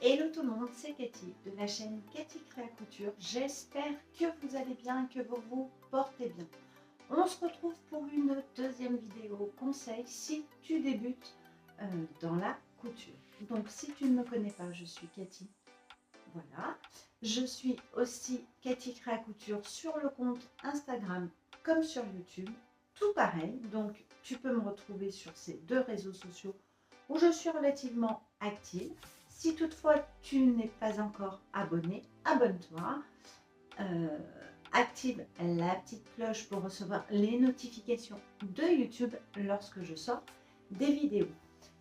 Hello tout le monde, c'est Cathy de la chaîne Cathy Créa Couture. J'espère que vous allez bien, que vous vous portez bien. On se retrouve pour une deuxième vidéo conseil si tu débutes dans la couture. Donc si tu ne me connais pas, je suis Cathy. Voilà. Je suis aussi Cathy Créa Couture sur le compte Instagram comme sur YouTube. Tout pareil, donc tu peux me retrouver sur ces deux réseaux sociaux où je suis relativement active. Si toutefois tu n'es pas encore abonné, abonne-toi. Active la petite cloche pour recevoir les notifications de YouTube lorsque je sors des vidéos.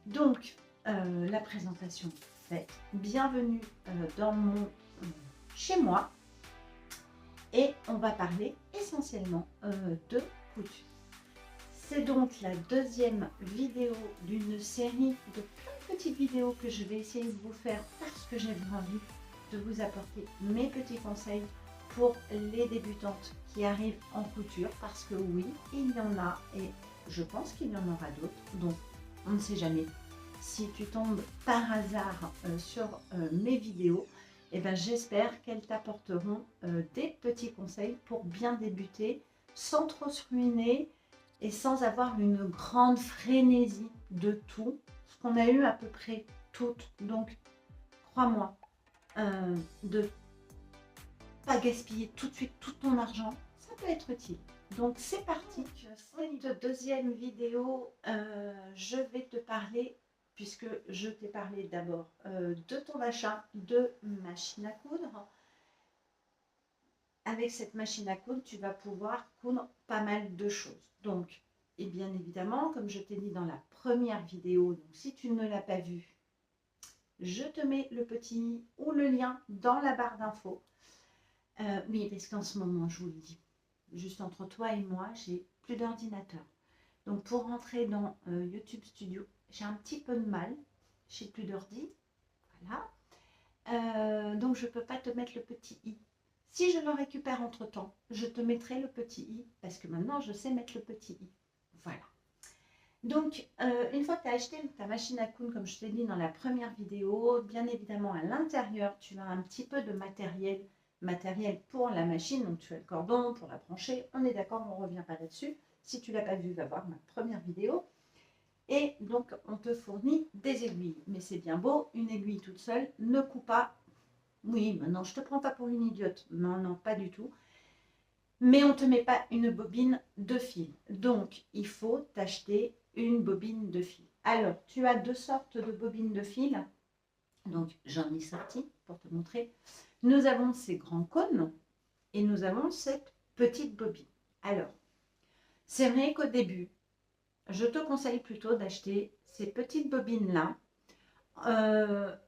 Donc, la présentation faite. Bienvenue dans mon chez moi. Et on va parler essentiellement de couture. C'est donc la deuxième vidéo d'une série de plein de petites vidéos que je vais essayer de vous faire parce que j'ai envie de vous apporter mes petits conseils pour les débutantes qui arrivent en couture, parce que oui, il y en a et je pense qu'il y en aura d'autres, donc on ne sait jamais. Si tu tombes par hasard sur mes vidéos, eh ben, j'espère qu'elles t'apporteront des petits conseils pour bien débuter sans trop se ruiner et sans avoir une grande frénésie de tout, ce qu'on a eu à peu près toutes. Donc, crois-moi, de pas gaspiller tout de suite tout ton argent, ça peut être utile. Donc, c'est parti. Cette deuxième vidéo, je vais te parler, puisque je t'ai parlé d'abord de ton achat de machine à coudre. Avec cette machine à coudre, tu vas pouvoir coudre pas mal de choses. Donc, et bien évidemment, comme je t'ai dit dans la première vidéo, donc si tu ne l'as pas vue, je te mets le petit i ou le lien dans la barre d'infos. Oui, parce qu'en ce moment, je vous le dis, juste entre toi et moi, j'ai plus d'ordinateur. Donc, pour rentrer dans YouTube Studio, j'ai un petit peu de mal. J'ai plus d'ordi. Voilà. Donc, je ne peux pas te mettre le petit i. Si je le récupère entre-temps, je te mettrai le petit i, parce que maintenant, je sais mettre le petit i. Voilà. Donc, une fois que tu as acheté ta machine à coudre, comme je t'ai dit dans la première vidéo, bien évidemment, à l'intérieur, tu as un petit peu de matériel pour la machine. Donc, tu as le cordon pour la brancher. On est d'accord, on ne revient pas là-dessus. Si tu ne l'as pas vu, va voir ma première vidéo. Et donc, on te fournit des aiguilles. Mais c'est bien beau, une aiguille toute seule ne coupe pas. Oui, maintenant, je ne te prends pas pour une idiote. Non, non, pas du tout. Mais on ne te met pas une bobine de fil. Donc, il faut t'acheter une bobine de fil. Alors, tu as deux sortes de bobines de fil. Donc, j'en ai sorti pour te montrer. Nous avons ces grands cônes et nous avons cette petite bobine. Alors, c'est vrai qu'au début, je te conseille plutôt d'acheter ces petites bobines-là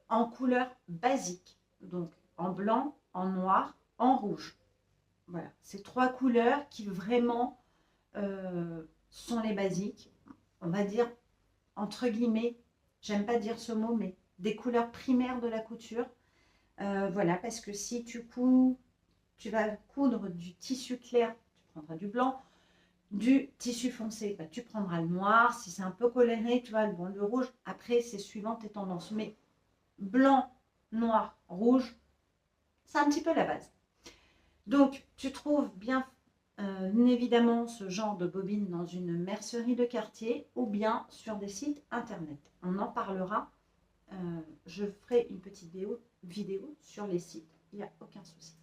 en couleur basique. Donc, en blanc, en noir, en rouge. Voilà, ces trois couleurs qui vraiment sont les basiques. On va dire, entre guillemets, j'aime pas dire ce mot, mais des couleurs primaires de la couture. Voilà, parce que si tu vas coudre du tissu clair, tu prendras du blanc. Du tissu foncé, bah, tu prendras le noir. Si c'est un peu coloré, tu vois, bon, le rouge. Après, c'est suivant tes tendances. Mais blanc, noir, rouge, c'est un petit peu la base. Donc, tu trouves bien évidemment ce genre de bobine dans une mercerie de quartier ou bien sur des sites internet. On en parlera. Je ferai une petite vidéo sur les sites. Il n'y a aucun souci.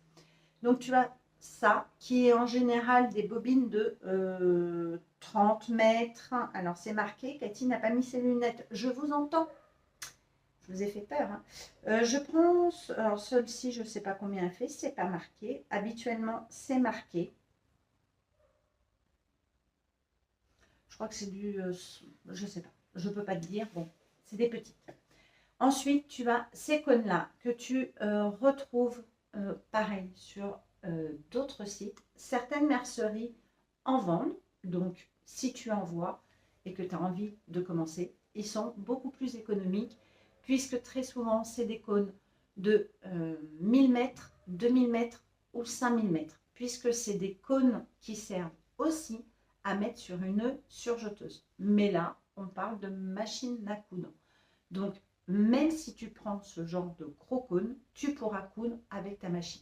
Donc, tu as ça qui est en général des bobines de 30 mètres. Alors, c'est marqué. Cathy n'a pas mis ses lunettes. Je vous entends. Je vous ai fait peur. Hein. Je prends, alors celle-ci, je ne sais pas combien elle fait, c'est pas marqué. Habituellement, c'est marqué. Je crois que c'est du, je ne sais pas, je ne peux pas te dire. Bon, c'est des petites. Ensuite, tu as ces cônes-là que tu retrouves pareil sur d'autres sites. Certaines merceries en vendent. Donc, si tu en vois et que tu as envie de commencer, ils sont beaucoup plus économiques, puisque très souvent, c'est des cônes de 1000 mètres, 2000 mètres ou 5000 mètres, puisque c'est des cônes qui servent aussi à mettre sur une surjeteuse. Mais là, on parle de machine à coudre. Donc, même si tu prends ce genre de gros cône, tu pourras coudre avec ta machine.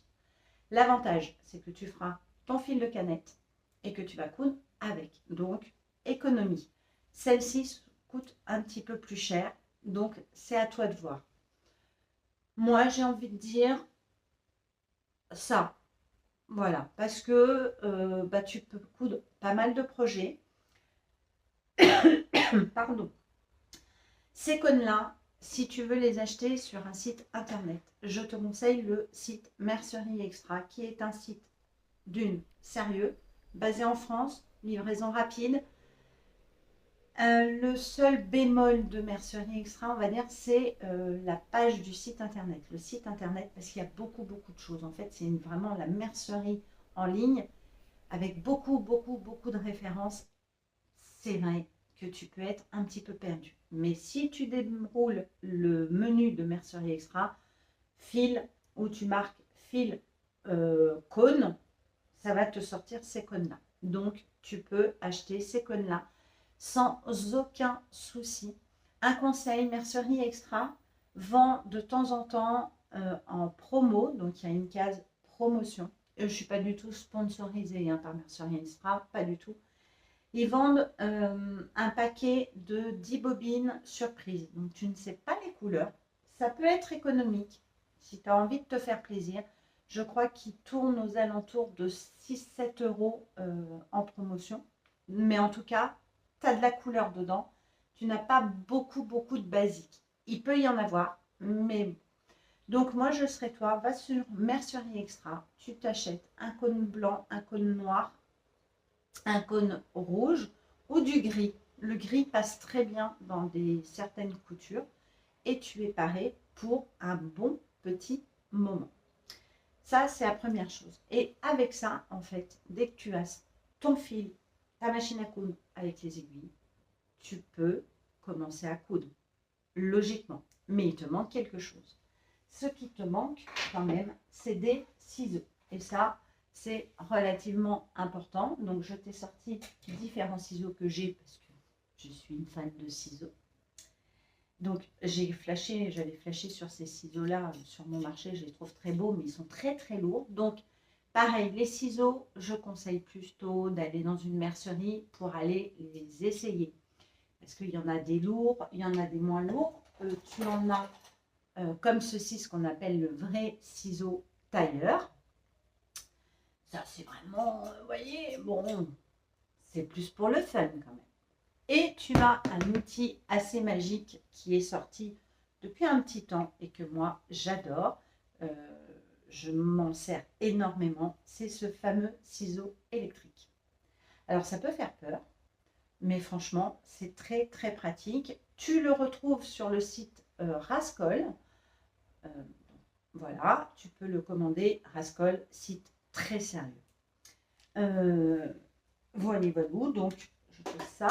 L'avantage, c'est que tu feras ton fil de canette et que tu vas coudre avec. Donc, économie. Celle-ci coûte un petit peu plus cher, donc c'est à toi de voir. Moi, j'ai envie de dire ça. Voilà, parce que tu peux coudre pas mal de projets. Pardon. Ces cônes-là, si tu veux les acheter sur un site internet, je te conseille le site Mercerie Extra, qui est un site d'une sérieux, basé en France, livraison rapide. Le seul bémol de Mercerie Extra, on va dire, c'est la page du site internet. Le site internet, parce qu'il y a beaucoup de choses. En fait, c'est vraiment la mercerie en ligne, avec beaucoup de références. C'est vrai que tu peux être un petit peu perdu. Mais si tu déroules le menu de Mercerie Extra, fil, où tu marques fil cône, ça va te sortir ces cônes-là. Donc, tu peux acheter ces cônes-là sans aucun souci. Un conseil, Mercerie Extra vend de temps en temps en promo, donc il y a une case promotion. Je ne suis pas du tout sponsorisée par Mercerie Extra, pas du tout. Ils vendent un paquet de 10 bobines surprise. Donc, tu ne sais pas les couleurs. Ça peut être économique si tu as envie de te faire plaisir. Je crois qu'ils tournent aux alentours de 6-7 euros en promotion. Mais en tout cas, tu as de la couleur dedans. Tu n'as pas beaucoup de basiques. Il peut y en avoir, mais donc moi je serais toi, va sur Mercerie Extra, tu t'achètes un cône blanc, un cône noir, un cône rouge ou du gris. Le gris passe très bien dans certaines coutures et tu es paré pour un bon petit moment. Ça, c'est la première chose. Et avec ça, en fait, dès que tu as ton fil, ta machine à coudre avec les aiguilles, tu peux commencer à coudre, logiquement. Mais il te manque quelque chose. Ce qui te manque quand même, c'est des ciseaux. Et ça, c'est relativement important. Donc, je t'ai sorti différents ciseaux que j'ai parce que je suis une fan de ciseaux. Donc, j'allais flasher sur ces ciseaux-là sur mon marché. Je les trouve très beaux, mais ils sont très lourds. Donc, pareil, les ciseaux, je conseille plutôt d'aller dans une mercerie pour aller les essayer. Parce qu'il y en a des lourds, il y en a des moins lourds. Tu en as comme ceci, ce qu'on appelle le vrai ciseau tailleur. Ça, c'est vraiment, vous voyez, bon, c'est plus pour le fun quand même. Et tu as un outil assez magique qui est sorti depuis un petit temps et que moi, j'adore. Je m'en sers énormément. C'est ce fameux ciseau électrique. Alors, ça peut faire peur, mais franchement, c'est très pratique. Tu le retrouves sur le site Rascol. Voilà, tu peux le commander. Rascol, site très sérieux. Voilà, donc je fais ça.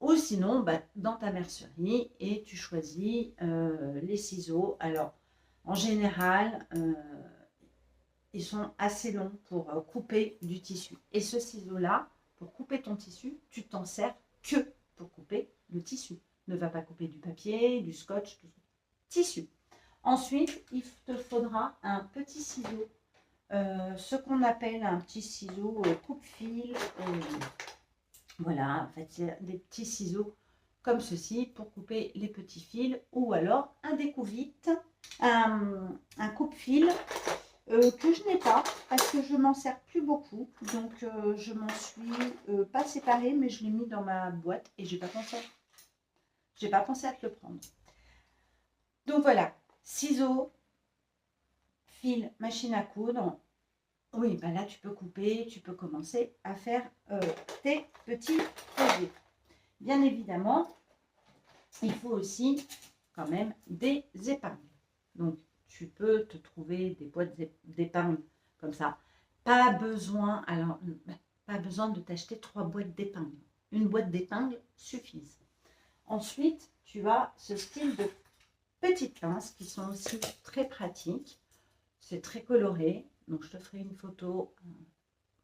Ou sinon, dans ta mercerie, et tu choisis les ciseaux. Alors, en général, ils sont assez longs pour couper du tissu. Et ce ciseau-là, pour couper ton tissu, tu t'en sers que pour couper le tissu. Ne va pas couper du papier, du scotch, du tissu. Ensuite, il te faudra un petit ciseau, ce qu'on appelle un petit ciseau coupe-fil. Voilà, en fait, c'est des petits ciseaux comme ceci pour couper les petits fils, ou alors un découvite, un coupe-fil que je n'ai pas parce que je m'en sers plus beaucoup. Donc, je m'en suis pas séparée, mais je l'ai mis dans ma boîte et j'ai pas pensé à te le prendre. Donc voilà, ciseaux, fil, machine à coudre. Oui, là tu peux couper, tu peux commencer à faire tes petits projets. Bien évidemment, il faut aussi quand même des épingles. Donc tu peux te trouver des boîtes d'épingles comme ça. Pas besoin de t'acheter 3 boîtes d'épingles. Une boîte d'épingles suffit. Ensuite, tu as ce style de petites pinces qui sont aussi très pratiques. C'est très coloré. Donc, je te ferai une photo.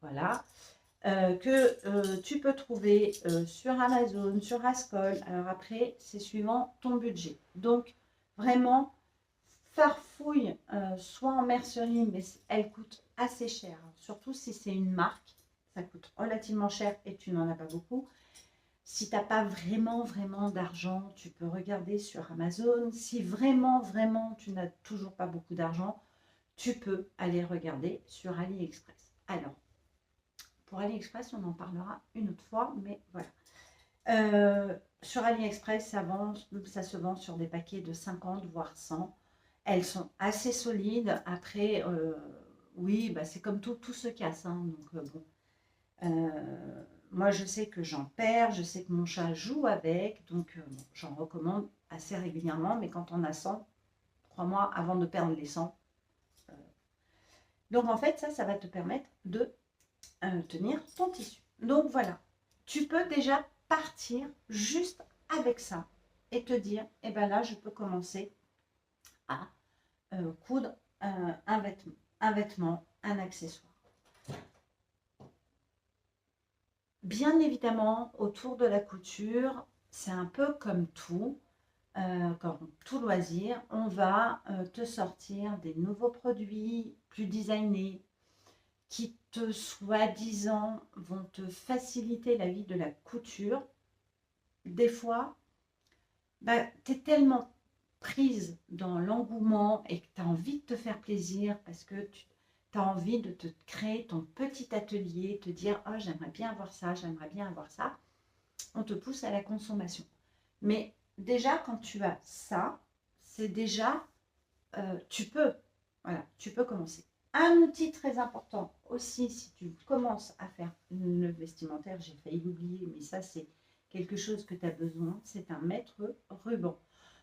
Voilà. Que tu peux trouver sur Amazon, sur Rascol. Alors après, c'est suivant ton budget. Donc, Vraiment, farfouille, soit en mercerie, mais elle coûte assez cher. Surtout si c'est une marque, ça coûte relativement cher et tu n'en as pas beaucoup. Si tu n'as pas vraiment d'argent, tu peux regarder sur Amazon. Si vraiment, tu n'as toujours pas beaucoup d'argent, tu peux aller regarder sur AliExpress. Alors, pour AliExpress, on en parlera une autre fois, mais voilà. Sur AliExpress, ça se vend sur des paquets de 50 voire 100. Elles sont assez solides. Après, oui, bah, c'est comme tout se casse. Hein, donc, bon. Moi, je sais que j'en perds, je sais que mon chat joue avec, donc bon, j'en recommande assez régulièrement. Mais quand on a 100, crois-moi, avant de perdre les 100. Donc, en fait, ça va te permettre de tenir ton tissu. Donc, voilà. Tu peux déjà partir juste avec ça et te dire, eh ben là, je peux commencer à coudre un vêtement, un accessoire. Bien évidemment, autour de la couture, c'est un peu comme tout, comme tout loisir, on va te sortir des nouveaux produits plus designés qui te, soi-disant, vont te faciliter la vie de la couture. Des fois, bah, tu es tellement prise dans l'engouement et que tu as envie de te faire plaisir parce que tu as envie de te créer ton petit atelier, te dire « Oh, j'aimerais bien avoir ça, j'aimerais bien avoir ça », on te pousse à la consommation. Mais déjà, quand tu as ça, c'est déjà, tu peux commencer. Un outil très important aussi, si tu commences à faire le vestimentaire, j'ai failli l'oublier, mais ça, c'est quelque chose que tu as besoin, c'est un mètre-ruban.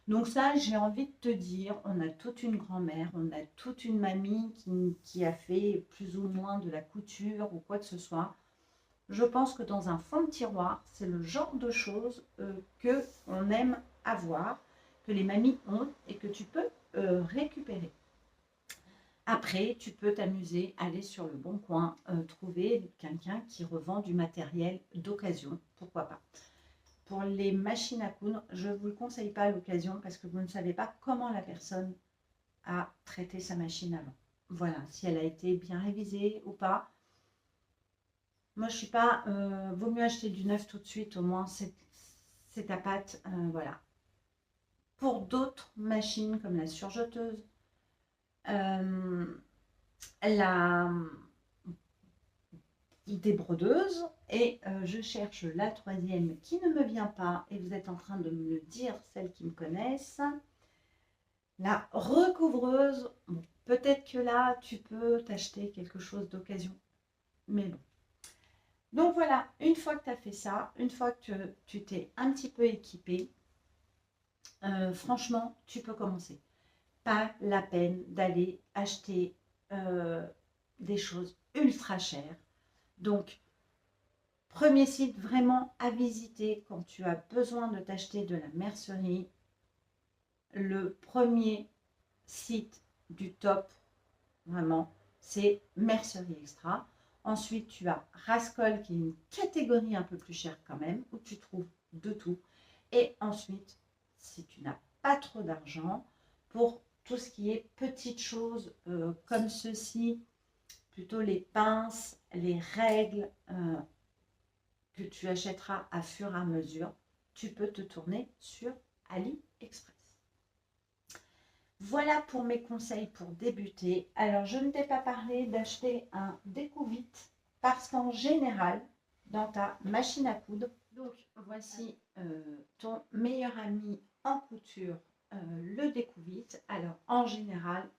Donc ça, j'ai envie de te dire, on a toute une grand-mère, on a toute une mamie qui a fait plus ou moins de la couture ou quoi que ce soit. Je pense que dans un fond de tiroir, c'est le genre de choses qu'on aime avoir, que les mamies ont et que tu peux récupérer. Après, tu peux t'amuser, aller sur le Bon Coin, trouver quelqu'un qui revend du matériel d'occasion, pourquoi pas. Pour les machines à coudre, je ne vous le conseille pas à l'occasion parce que vous ne savez pas comment la personne a traité sa machine avant. Voilà, si elle a été bien révisée ou pas. Moi, je ne suis pas... vaut mieux acheter du neuf tout de suite, au moins c'est ta patte. Voilà. Pour d'autres machines comme la surjeteuse, la débrodeuse et je cherche la troisième qui ne me vient pas et vous êtes en train de me le dire, celles qui me connaissent, la recouvreuse. Bon, peut-être que là tu peux t'acheter quelque chose d'occasion, mais bon. Donc voilà, une fois que tu as fait ça, une fois que tu t'es un petit peu équipé, franchement tu peux commencer. Pas la peine d'aller acheter des choses ultra chères. Donc, premier site vraiment à visiter quand tu as besoin de t'acheter de la mercerie. Le premier site du top, vraiment, c'est Mercerie Extra. Ensuite, tu as Rascol qui est une catégorie un peu plus chère quand même, où tu trouves de tout. Et ensuite, si tu n'as pas trop d'argent, pour tout ce qui est petites choses comme ceci, plutôt les pinces, les règles que tu achèteras à fur et à mesure, tu peux te tourner sur AliExpress. Voilà pour mes conseils pour débuter. Alors, je ne t'ai pas parlé d'acheter un découvite parce qu'en général, dans ta machine à coudre, donc voici ton meilleur ami en couture, le découvite. Alors, en général,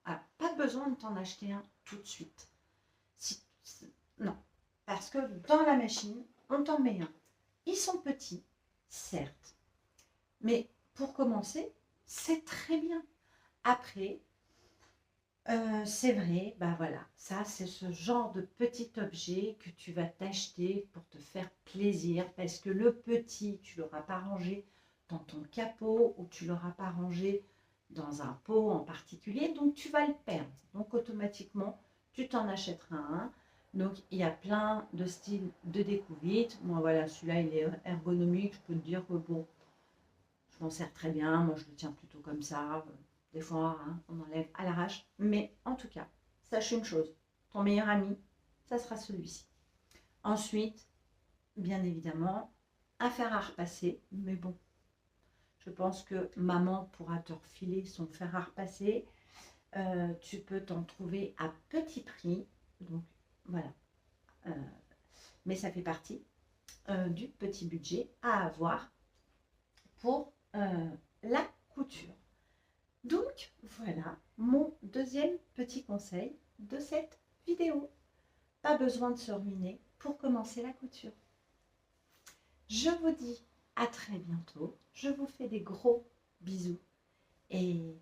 pas besoin de t'en acheter un tout de suite. Non, parce que dans la machine, on t'en met un. Ils sont petits, certes, mais pour commencer, c'est très bien. Après, c'est vrai, bah voilà, ça c'est ce genre de petit objet que tu vas t'acheter pour te faire plaisir parce que le petit, tu ne l'auras pas rangé dans ton capot ou tu ne l'auras pas rangé dans un pot en particulier, donc tu vas le perdre. Donc automatiquement, tu t'en achèteras un. Donc il y a plein de styles de découvite. Moi voilà, celui-là il est ergonomique, je peux te dire que bon, je je m'en sers très bien, moi je le tiens plutôt comme ça, des fois hein, on enlève à l'arrache, mais en tout cas, sache une chose, ton meilleur ami, ça sera celui-ci. Ensuite, bien évidemment, un fer à repasser, mais bon, je pense que maman pourra te refiler son fer à repasser. Tu peux t'en trouver à petit prix, donc voilà. Mais ça fait partie du petit budget à avoir pour la couture. Donc voilà mon deuxième petit conseil de cette vidéo. Pas besoin de se ruiner pour commencer la couture. Je vous dis à très bientôt. Je vous fais des gros bisous et